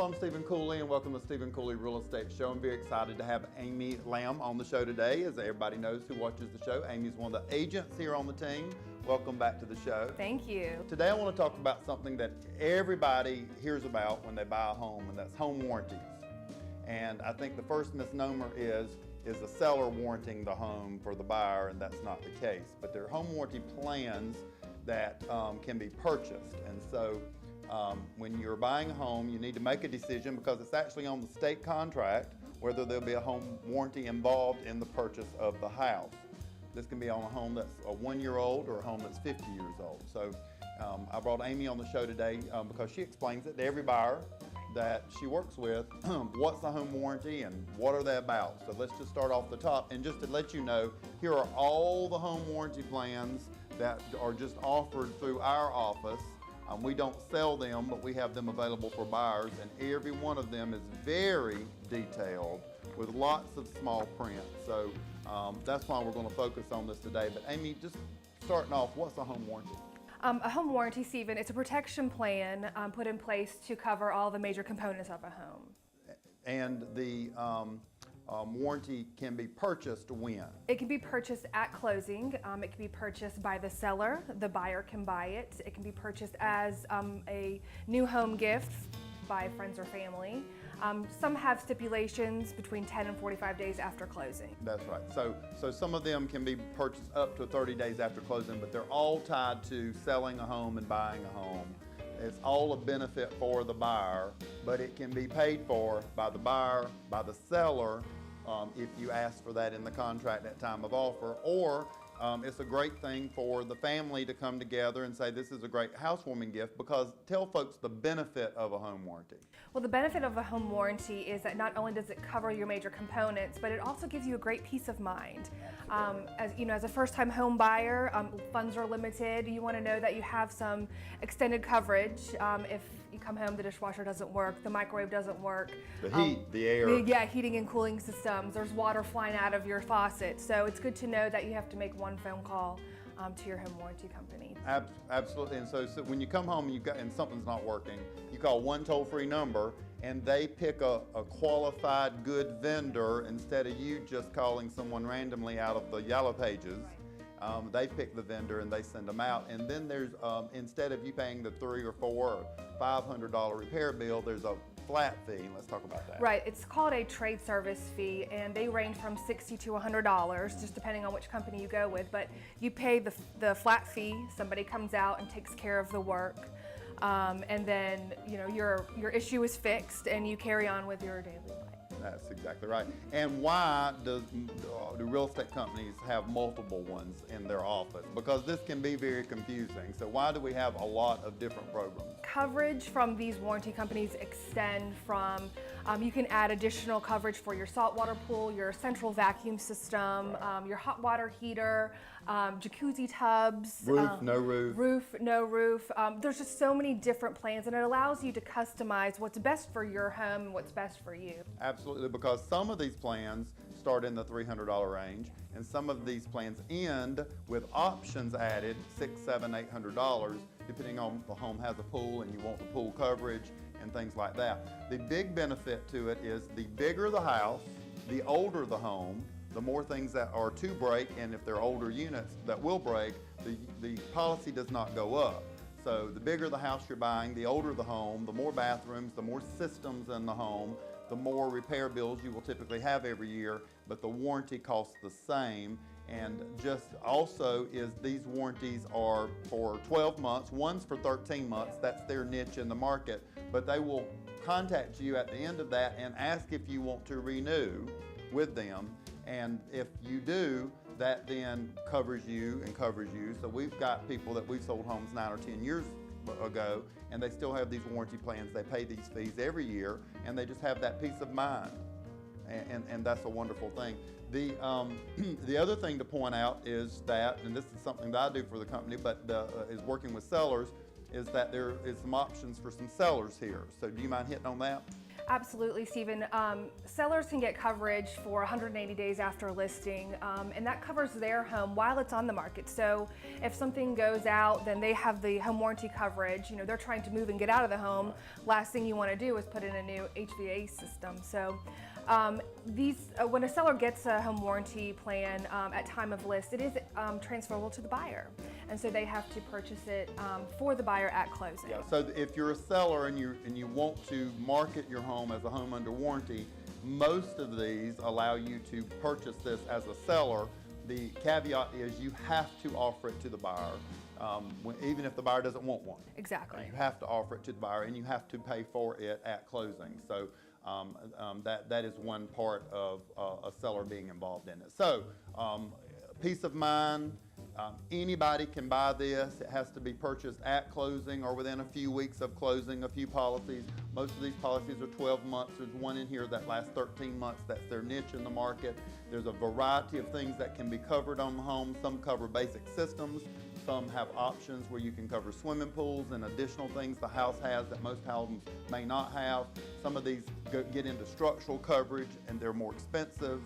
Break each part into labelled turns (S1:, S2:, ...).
S1: I'm Stephen Cooley, and welcome to Stephen Cooley Real Estate Show. I'm very excited to have Amy Lamb on the show today. As everybody knows who watches the show, Amy's one of the agents here on the team. Welcome back to the show.
S2: Thank you.
S1: Today I want to talk about something that everybody hears about when they buy a home, and that's home warranties. And I think the first misnomer is the seller warranting the home for the buyer, and that's not the case. But there are home warranty plans that can be purchased. And so when you're buying a home, you need to make a decision because it's actually on the state contract whether there'll be a home warranty involved in the purchase of the house. This can be on a home that's a 1-year-old or a home that's 50 years old. So I brought Amy on the show today because she explains it to every buyer that she works with, what's the home warranty and what are they about. So let's just start off the top, and just to let you know, here are all the home warranty plans that are just offered through our office. We don't sell them, but we have them available for buyers, and every one of them is very detailed with lots of small print. So that's why we're going to focus on this today. But Amy, just starting off, what's a home warranty?
S2: A home warranty, Stephen, it's a protection plan put in place to cover all the major components of a home.
S1: And the warranty can be purchased when?
S2: It can be purchased at closing. It can be purchased by the seller. The buyer can buy it. It can be purchased as a new home gift by friends or family. Some have stipulations between 10 and 45 days after closing.
S1: That's right. So some of them can be purchased up to 30 days after closing, but they're all tied to selling a home and buying a home. It's all a benefit for the buyer, but it can be paid for by the buyer, by the seller, if you ask for that in the contract at time of offer, or it's a great thing for the family to come together and say this is a great housewarming gift, because tell folks the benefit of a home warranty.
S2: Well, the benefit of a home warranty is that not only does it cover your major components, but it also gives you a great peace of mind. As you know, as a first-time home buyer, funds are limited. You want to know that you have some extended coverage. If you come home, the dishwasher doesn't work, the microwave doesn't work.
S1: The heat, the air.
S2: Yeah, heating and cooling systems. There's water flying out of your faucet. So it's good to know that you have to make one phone call to your home warranty company.
S1: Absolutely. And so when you come home and something's not working, you call one toll-free number, and they pick a qualified, good vendor instead of you just calling someone randomly out of the yellow pages. They pick the vendor and they send them out. And then there's, instead of you paying the $300 or $400 or $500 repair bill, there's a flat fee. Let's talk about that.
S2: Right, it's called a trade service fee, and they range from $60 to $100, just depending on which company you go with. But you pay the flat fee. Somebody comes out and takes care of the work, and then your issue is fixed, and you carry on with your daily life.
S1: That's exactly right. And why do real estate companies have multiple ones in their office? Because this can be very confusing. So why do we have a lot of different programs?
S2: Coverage from these warranty companies extend from, you can add additional coverage for your saltwater pool, your central vacuum system, your hot water heater, jacuzzi tubs.
S1: Roof, no roof.
S2: Roof, no roof. There's just so many different plans, and it allows you to customize what's best for your home and what's best for you.
S1: Absolutely, because some of these plans start in the $300 range, and some of these plans end with options added, $600, $700, $800, depending on the home has a pool and you want the pool coverage and things like that. The big benefit to it is the bigger the house, the older the home, the more things that are to break, and if they're older units that will break, the policy does not go up. So the bigger the house you're buying, the older the home, the more bathrooms, the more systems in the home, the more repair bills you will typically have every year, but the warranty costs the same. And just also is these warranties are for 12 months, one's for 13 months, that's their niche in the market, but they will contact you at the end of that and ask if you want to renew with them. And if you do, that then covers you and covers you. So we've got people that we've sold homes 9 or 10 years ago, and they still have these warranty plans. They pay these fees every year, and they just have that peace of mind, and that's a wonderful thing. The other thing to point out is that, and this is something that I do for the company, but is working with sellers, is that there is some options for some sellers here. So do you mind hitting on that?
S2: Absolutely, Stephen. Sellers can get coverage for 180 days after listing, and that covers their home while it's on the market. So if something goes out, then they have the home warranty coverage. You know, they're trying to move and get out of the home. Last thing you want to do is put in a new HVAC system. So when a seller gets a home warranty plan at time of list, it is transferable to the buyer, and so they have to purchase it for the buyer at closing.
S1: Yeah. So if you're a seller and you want to market your home as a home under warranty, most of these allow you to purchase this as a seller. The caveat is you have to offer it to the buyer, even if the buyer doesn't want one.
S2: Exactly.
S1: You have to offer it to the buyer, and you have to pay for it at closing. So that is one part of a seller being involved in it. So peace of mind. Anybody can buy this. It has to be purchased at closing or within a few weeks of closing. A few policies. Most of these policies are 12 months. There's one in here that lasts 13 months. That's their niche in the market. There's a variety of things that can be covered on the home. Some cover basic systems. Some have options where you can cover swimming pools and additional things the house has that most homes may not have. Some of these get into structural coverage, and they're more expensive.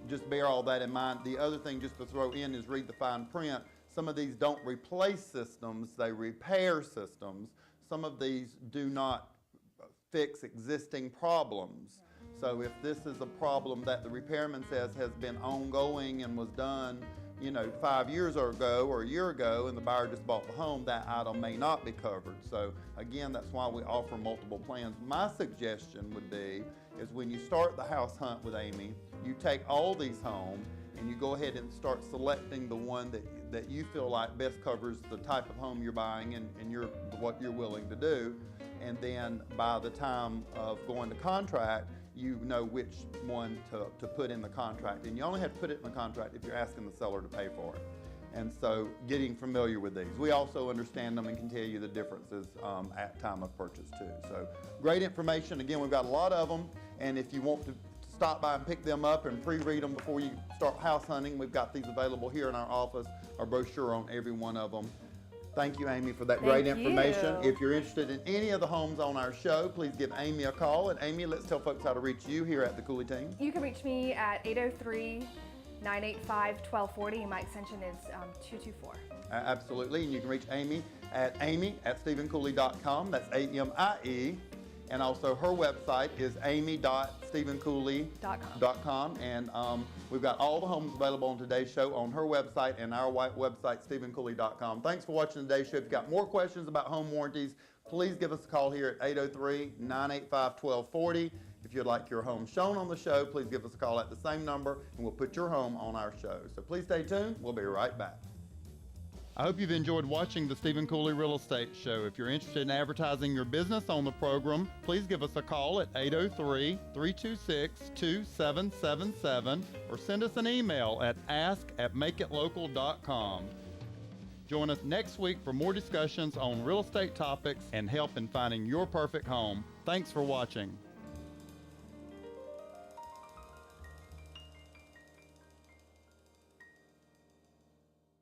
S1: Just bear all that in mind. The other thing just to throw in is read the fine print. Some of these don't replace systems, they repair systems. Some of these do not fix existing problems. So if this is a problem that the repairman says has been ongoing and was done 5 years ago or a year ago, and the buyer just bought the home, that item may not be covered. So again, that's why we offer multiple plans. My suggestion would be is when you start the house hunt with Amy, you take all these home and you go ahead and start selecting the one that you feel like best covers the type of home you're buying and what you're willing to do. And then by the time of going to contract, you know which one to put in the contract. And you only have to put it in the contract if you're asking the seller to pay for it. And so getting familiar with these. We also understand them and can tell you the differences at time of purchase too. So great information. Again, we've got a lot of them. And if you want to stop by and pick them up and pre-read them before you start house hunting, we've got these available here in our office, our brochure on every one of them. Thank you, Amy, for that great information. If you're interested in any of the homes on our show, please give Amy a call. And Amy, let's tell folks how to reach you here at the Cooley team.
S2: You can reach me at 803-985-1240, and my extension is 224.
S1: Absolutely, and you can reach Amy at amy@stephencooley.com. That's AMIE. And also her website is amy.stephencooley.com. And we've got all the homes available on today's show on her website and our website, stephencooley.com. Thanks for watching today's show. If you've got more questions about home warranties, please give us a call here at 803-985-1240. If you'd like your home shown on the show, please give us a call at the same number, and we'll put your home on our show. So please stay tuned. We'll be right back. I hope you've enjoyed watching the Stephen Cooley Real Estate Show. If you're interested in advertising your business on the program, please give us a call at 803-326-2777 or send us an email at ask@makeitlocal.com. Join us next week for more discussions on real estate topics and help in finding your perfect home. Thanks for watching.